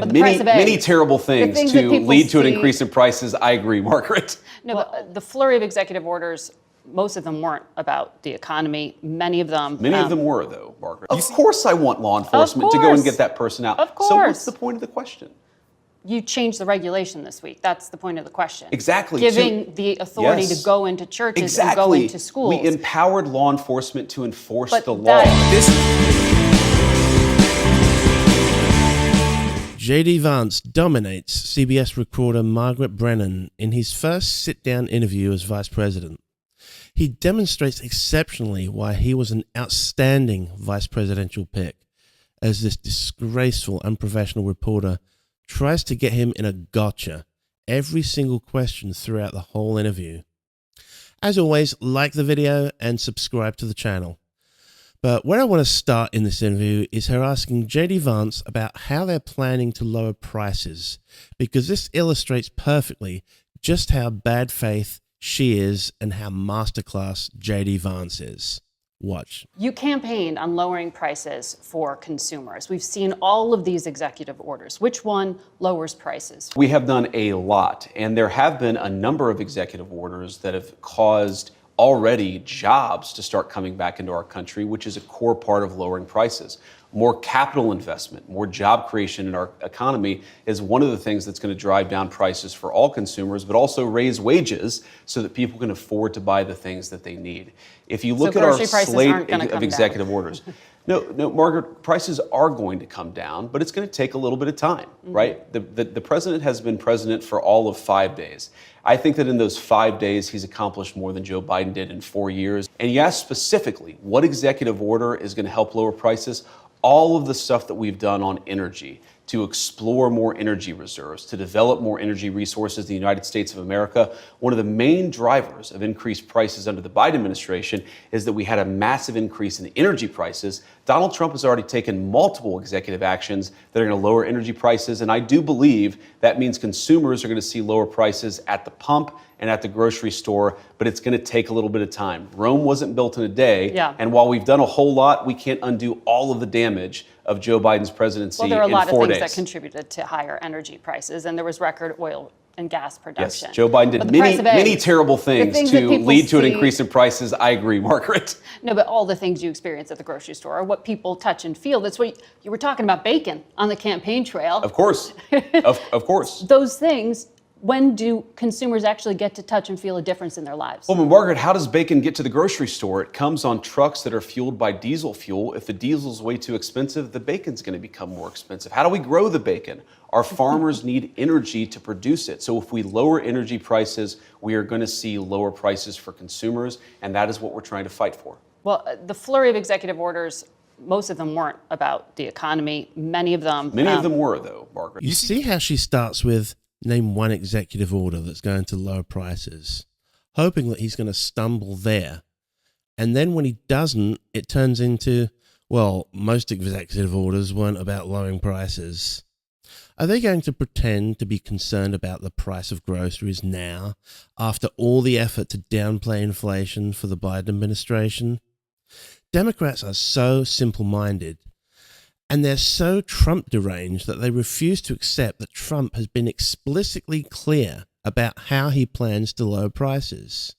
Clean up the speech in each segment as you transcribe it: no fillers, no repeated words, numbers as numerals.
But many terrible things to lead to an see, increase in prices. I agree, Margaret. No, but the flurry of executive orders, most of them weren't about the economy. Many of them were, though, Margaret. Of course I want law enforcement to go and get that person out. Of course. So what's the point of the question? You changed the regulation this week. That's the point of the question. Exactly. Giving the authority to go into churches and go into schools. We empowered law enforcement to enforce the law. J.D. Vance dominates CBS reporter Margaret Brennan in his first sit-down interview as vice president. He demonstrates exceptionally why he was an outstanding vice presidential pick, as this disgraceful, unprofessional reporter tries to get him in a gotcha every single question throughout the whole interview. As always, like the video and subscribe to the channel. But where I want to start in this interview is her asking J.D. Vance about how they're planning to lower prices, because this illustrates perfectly just how bad faith she is and how masterclass J.D. Vance is. Watch. You campaigned on lowering prices for consumers. We've seen all of these executive orders. Which one lowers prices? We have done a lot, and there have been a number of executive orders that have caused already jobs to start coming back into our country, which is a core part of lowering prices. More capital investment, more job creation in our economy is one of the things that's going to drive down prices for all consumers, but also raise wages so that people can afford to buy the things that they need. If you look at our slate of executive orders, no, Margaret, prices are going to come down, but it's going to take a little bit of time, right? The president has been president for all of 5 days. I think that in those 5 days, he's accomplished more than Joe Biden did in 4 years. And you asked specifically, what executive order is going to help lower prices? All of the stuff that we've done on energy, to explore more energy reserves, to develop more energy resources in the United States of America. One of the main drivers of increased prices under the Biden administration is that we had a massive increase in energy prices. Donald Trump has already taken multiple executive actions that are going to lower energy prices, and I do believe that means consumers are going to see lower prices at the pump and at the grocery store, but it's going to take a little bit of time. Rome wasn't built in a day, and while we've done a whole lot, we can't undo all of the damage of Joe Biden's presidency in 4 days. Well, there are a lot of things that contributed to higher energy prices, and there was record oil and gas production. Yes, Joe Biden did many terrible things to lead to an increase in prices. I agree, Margaret. No, but all the things you experience at the grocery store are what people touch and feel. That's what you were talking about, bacon on the campaign trail. Of course, of course. Those things. When do consumers actually get to touch and feel a difference in their lives? Well, Margaret, how does bacon get to the grocery store? It comes on trucks that are fueled by diesel fuel. If the diesel's way too expensive, the bacon's going to become more expensive. How do we grow the bacon? Our farmers need energy to produce it. So if we lower energy prices, we are going to see lower prices for consumers, and that is what we're trying to fight for. Well, the flurry of executive orders, most of them weren't about the economy. Many of them were, though, Margaret. You see how she starts with, name one executive order that's going to lower prices, hoping that he's going to stumble there. And then when he doesn't, it turns into, well, most executive orders weren't about lowering prices. Are they going to pretend to be concerned about the price of groceries now, after all the effort to downplay inflation for the Biden administration? Democrats are so simple-minded. And they're so Trump deranged that they refuse to accept that Trump has been explicitly clear about how he plans to lower prices.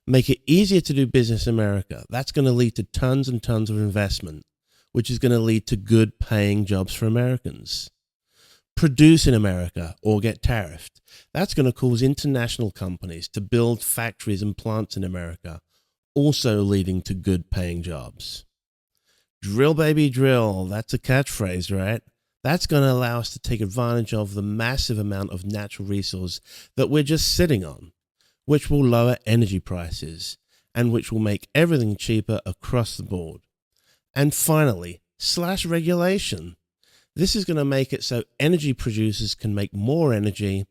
Make it easier to do business in America. That's going to lead to tons and tons of investment, which is going to lead to good paying jobs for Americans. Produce in America or get tariffed. That's going to cause international companies to build factories and plants in America, also leading to good paying jobs. Drill, baby, drill. That's a catchphrase, right? That's going to allow us to take advantage of the massive amount of natural resource that we're just sitting on, which will lower energy prices and which will make everything cheaper across the board. And finally, slash regulation. This is going to make it so energy producers can make more energy,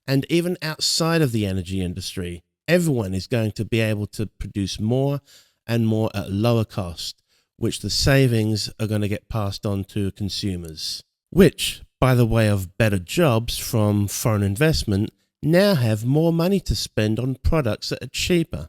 and even outside of the energy industry, everyone is going to be able to produce more and more at lower cost, which the savings are going to get passed on to consumers, which, by the way of better jobs from foreign investment, now have more money to spend on products that are cheaper.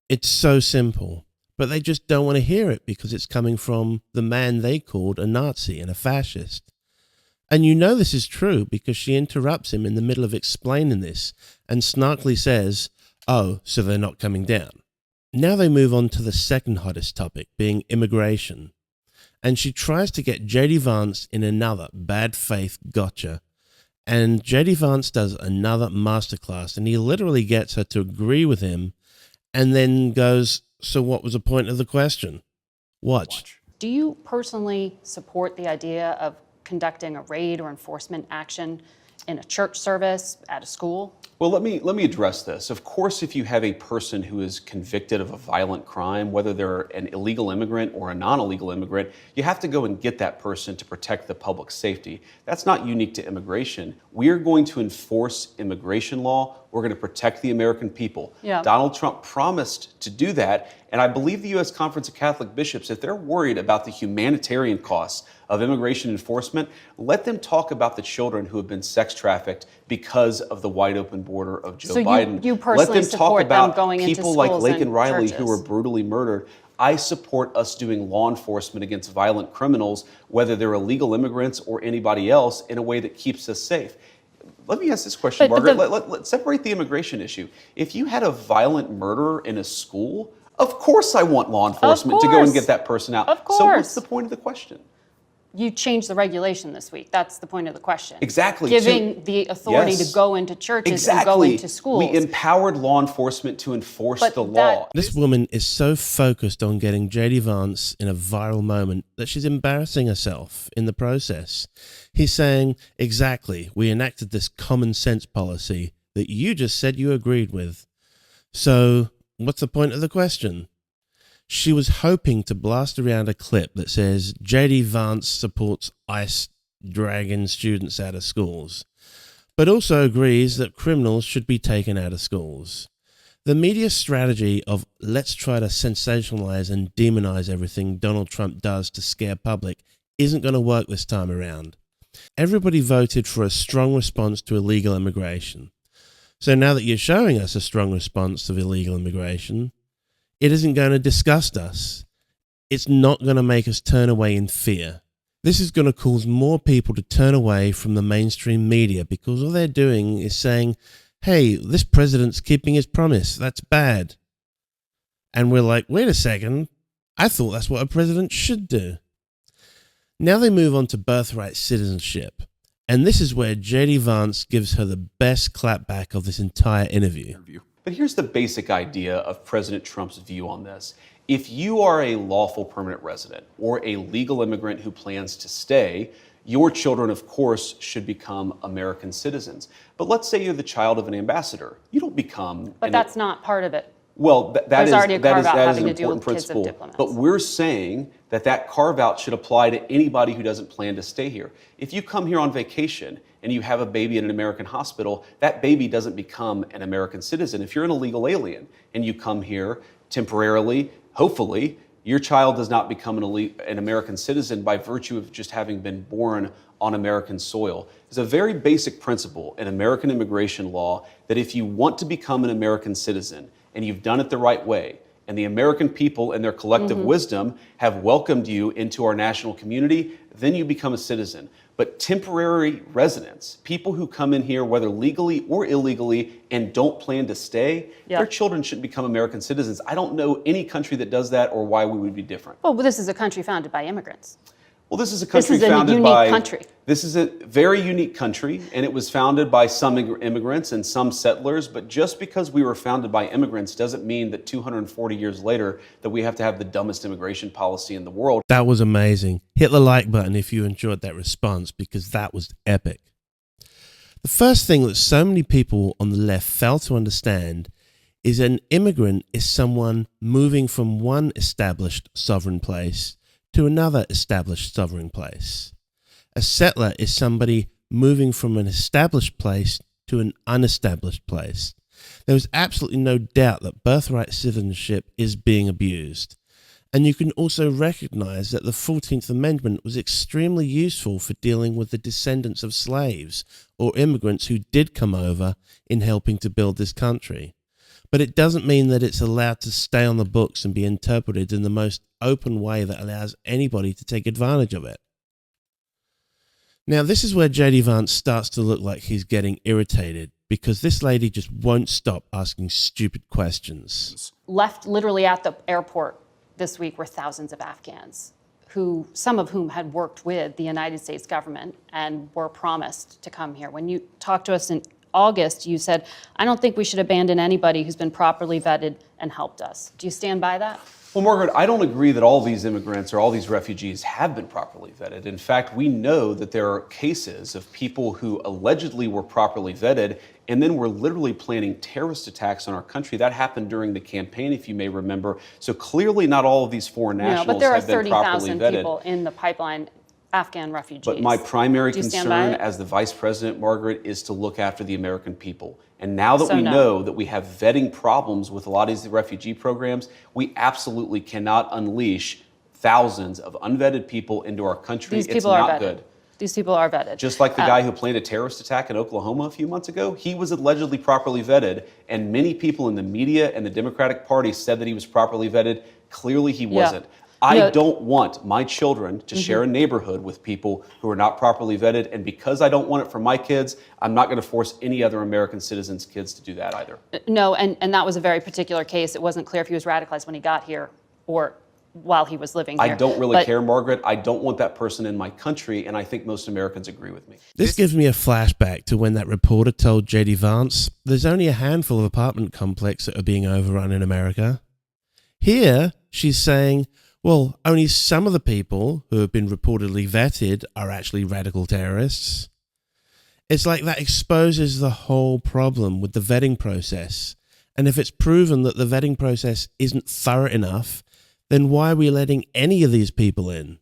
It's so simple, but they just don't want to hear it because it's coming from the man they called a Nazi and a fascist. And you know this is true because she interrupts him in the middle of explaining this and snarkily says, "Oh, so they're not coming down." Now they move on to the second hottest topic, being immigration. And she tries to get JD Vance in another bad faith gotcha. And JD Vance does another masterclass, and he literally gets her to agree with him and then goes, "So what was the point of the question?" Watch. Do you personally support the idea of conducting a raid or enforcement action in a church service, at a school? Well, let me address this. Of course, if you have a person who is convicted of a violent crime, whether they're an illegal immigrant or a non-illegal immigrant, you have to go and get that person to protect the public safety. That's not unique to immigration. We are going to enforce immigration law. We're going to protect the American people. Yeah. Donald Trump promised to do that, and I believe the U.S. Conference of Catholic Bishops, if they're worried about the humanitarian costs of immigration enforcement, let them talk about the children who have been sex trafficked because of the wide open border of Joe So Biden. you personally let them talk support them about going into people like schools Lake and and Riley who churches? were brutally murdered. I support us doing law enforcement against violent criminals, whether they're illegal immigrants or anybody else, in a way that keeps us safe. Let me ask this question, But Margaret. Let's separate the immigration issue. If you had a violent murderer in a school, of course I want law enforcement to go and course. get that person out. Of So what's course. the point of the question? You changed the regulation this week. That's the point of the question. Exactly. Giving the authority Yes. to go into churches Exactly. and go into schools. We empowered law enforcement to enforce But the that- law. This woman is so focused on getting JD Vance in a viral moment that she's embarrassing herself in the process. He's saying, "Exactly, we enacted this common sense policy that you just said you agreed with. So what's the point of the question?" She was hoping to blast around a clip that says JD Vance supports ICE dragging students out of schools, but also agrees that criminals should be taken out of schools. The media strategy of let's try to sensationalize and demonize everything Donald Trump does to scare public isn't going to work this time around. Everybody voted for a strong response to illegal immigration. So now that you're showing us a strong response to illegal immigration, it isn't going to disgust us. It's not going to make us turn away in fear. This is going to cause more people to turn away from the mainstream media because all they're doing is saying, "Hey, this president's keeping his promise. That's bad." And we're like, wait a second. I thought that's what a president should do. Now they move on to birthright citizenship. And this is where JD Vance gives her the best clapback of this entire interview. But here's the basic idea of President Trump's view on this. If you are a lawful permanent resident or a legal immigrant who plans to stay, your children, of course, should become American citizens. But let's say you're the child of an ambassador. You don't become... But that's not part of it. Well, that There's is already a carve-out an having to do important with kids of principle. diplomats. But we're saying that carve-out should apply to anybody who doesn't plan to stay here. If you come here on vacation and you have a baby in an American hospital, that baby doesn't become an American citizen. If you're an illegal alien and you come here temporarily, hopefully, your child does not become an American citizen by virtue of just having been born on American soil. It's a very basic principle in American immigration law that if you want to become an American citizen and you've done it the right way, and the American people in their collective wisdom have welcomed you into our national community, then you become a citizen. But temporary residents, people who come in here, whether legally or illegally, and don't plan to stay, their children shouldn't become American citizens. I don't know any country that does that or why we would be different. Well, this is a country founded by immigrants. Well, this is a country This is a founded unique by... country. This is a very unique country, and it was founded by some immigrants and some settlers, but just because we were founded by immigrants doesn't mean that 240 years later that we have to have the dumbest immigration policy in the world. That was amazing. Hit the like button if you enjoyed that response because that was epic. The first thing that so many people on the left fail to understand is an immigrant is someone moving from one established sovereign place to another established sovereign place. A settler is somebody moving from an established place to an unestablished place. There is absolutely no doubt that birthright citizenship is being abused. And you can also recognize that the 14th Amendment was extremely useful for dealing with the descendants of slaves or immigrants who did come over in helping to build this country. But it doesn't mean that it's allowed to stay on the books and be interpreted in the most open way that allows anybody to take advantage of it. Now, this is where JD Vance starts to look like he's getting irritated because this lady just won't stop asking stupid questions. Left literally at the airport this week were thousands of Afghans, some of whom had worked with the United States government and were promised to come here. When you talked to us in August, you said, I don't think we should abandon anybody who's been properly vetted and helped us. Do you stand by that? Well, Margaret, I don't agree that all these immigrants or all these refugees have been properly vetted. In fact, we know that there are cases of people who allegedly were properly vetted and then were literally planning terrorist attacks on our country. That happened during the campaign, if you may remember. So clearly not all of these foreign nationals but there are have been properly 30,000 vetted. people in the pipeline, Afghan refugees. But my primary Do you stand by concern it? as the vice president, Margaret, is to look after the American people. And now that So we no. know that we have vetting problems with a lot of these refugee programs, we absolutely cannot unleash thousands of unvetted people into our country. These It's people are not vetted. good. These people are vetted. Just like the guy who planned a terrorist attack in Oklahoma a few months ago, he was allegedly properly vetted, and many people in the media and the Democratic Party said that he was properly vetted. Clearly he wasn't. I don't want my children to share a neighborhood with people who are not properly vetted, and because I don't want it for my kids, I'm not going to force any other American citizens' kids to do that either. No, and that was a very particular case. It wasn't clear if he was radicalized when he got here or while he was living here. I don't really care, Margaret. I don't want that person in my country, and I think most Americans agree with me. This gives me a flashback to when that reporter told JD Vance there's only a handful of apartment complexes that are being overrun in America. Here, she's saying, well, only some of the people who have been reportedly vetted are actually radical terrorists. It's like that exposes the whole problem with the vetting process. And if it's proven that the vetting process isn't thorough enough, then why are we letting any of these people in?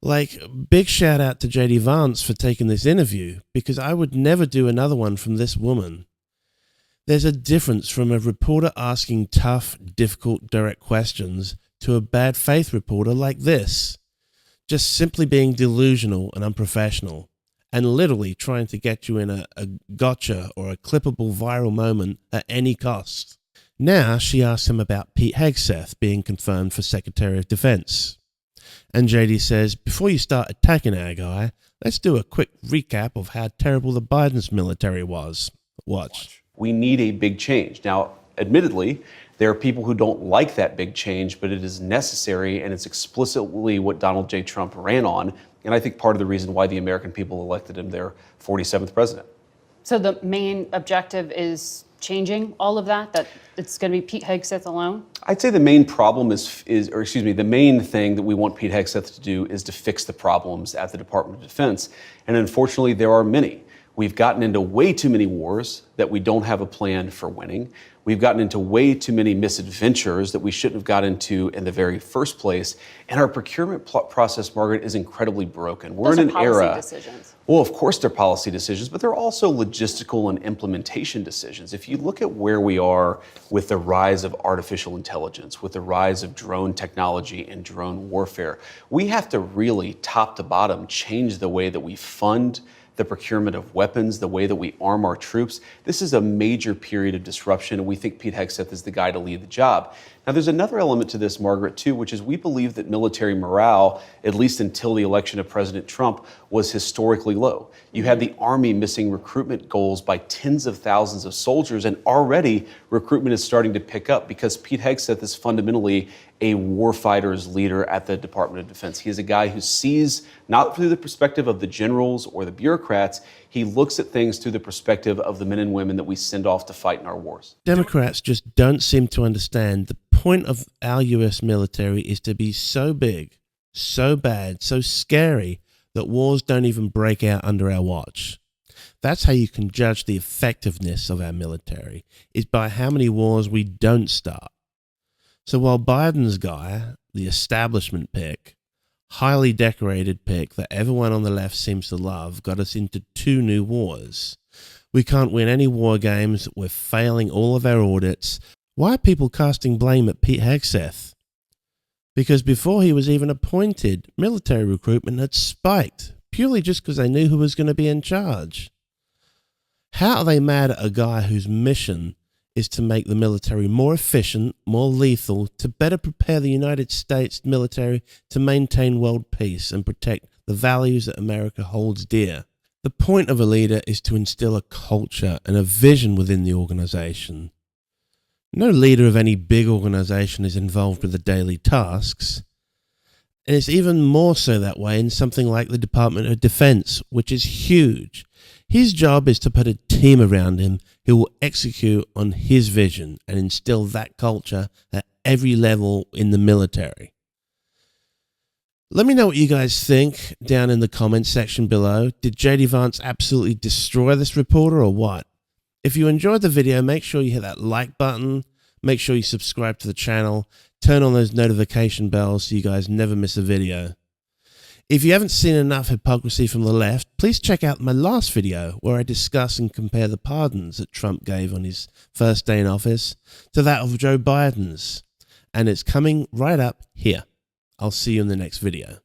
Like, big shout out to JD Vance for taking this interview, because I would never do another one from this woman. There's a difference from a reporter asking tough, difficult, direct questions to a bad faith reporter like this, just simply being delusional and unprofessional, and literally trying to get you in a gotcha or a clippable viral moment at any cost. Now she asks him about Pete Hegseth being confirmed for Secretary of Defense. And JD says, before you start attacking our guy, let's do a quick recap of how terrible the Biden's military was. Watch. We need a big change. Now, admittedly, there are people who don't like that big change, but it is necessary, and it's explicitly what Donald J. Trump ran on, and I think part of the reason why the American people elected him their 47th president. So the main objective is changing all of that? That it's going to be Pete Hegseth alone? I'd say the main problem the main thing that we want Pete Hegseth to do is to fix the problems at the Department of Defense, and unfortunately there are many. We've gotten into way too many wars that we don't have a plan for winning. We've gotten into way too many misadventures that we shouldn't have got into in the very first place. And our procurement process, Margaret, is incredibly broken. We're Those in are an era. policy decisions. Well, of course, they're policy decisions, but they're also logistical and implementation decisions. If you look at where we are with the rise of artificial intelligence, with the rise of drone technology and drone warfare, we have to really, top to bottom, change the way that we fund the procurement of weapons, the way that we arm our troops. This is a major period of disruption, and we think Pete Hegseth is the guy to lead the job. Now, there's another element to this, Margaret, too, which is we believe that military morale, at least until the election of President Trump, was historically low. You had the Army missing recruitment goals by tens of thousands of soldiers, and already recruitment is starting to pick up because Pete Hegseth is fundamentally a warfighter's leader at the Department of Defense. He is a guy who sees not through the perspective of the generals or the bureaucrats, he looks at things through the perspective of the men and women that we send off to fight in our wars. Democrats just don't seem to understand the point of our US military is to be so big, so bad, so scary that wars don't even break out under our watch. That's how you can judge the effectiveness of our military, is by how many wars we don't start. So while Biden's guy, the establishment pick, highly decorated pick that everyone on the left seems to love, got us into 2 new wars. We can't win any war games, we're failing all of our audits. Why are people casting blame at Pete Hegseth? Because before he was even appointed, military recruitment had spiked, purely just because they knew who was going to be in charge. How are they mad at a guy whose mission is to make the military more efficient, more lethal, to better prepare the United States military to maintain world peace and protect the values that America holds dear. The point of a leader is to instill a culture and a vision within the organization. No leader of any big organization is involved with the daily tasks. And it's even more so that way in something like the Department of Defense, which is huge. His job is to put a team around him who will execute on his vision and instill that culture at every level in the military. Let me know what you guys think down in the comments section below. Did JD Vance absolutely destroy this reporter or what? If you enjoyed the video, make sure you hit that like button. Make sure you subscribe to the channel. Turn on those notification bells so you guys never miss a video. If you haven't seen enough hypocrisy from the left, please check out my last video where I discuss and compare the pardons that Trump gave on his first day in office to that of Joe Biden's. And it's coming right up here. I'll see you in the next video.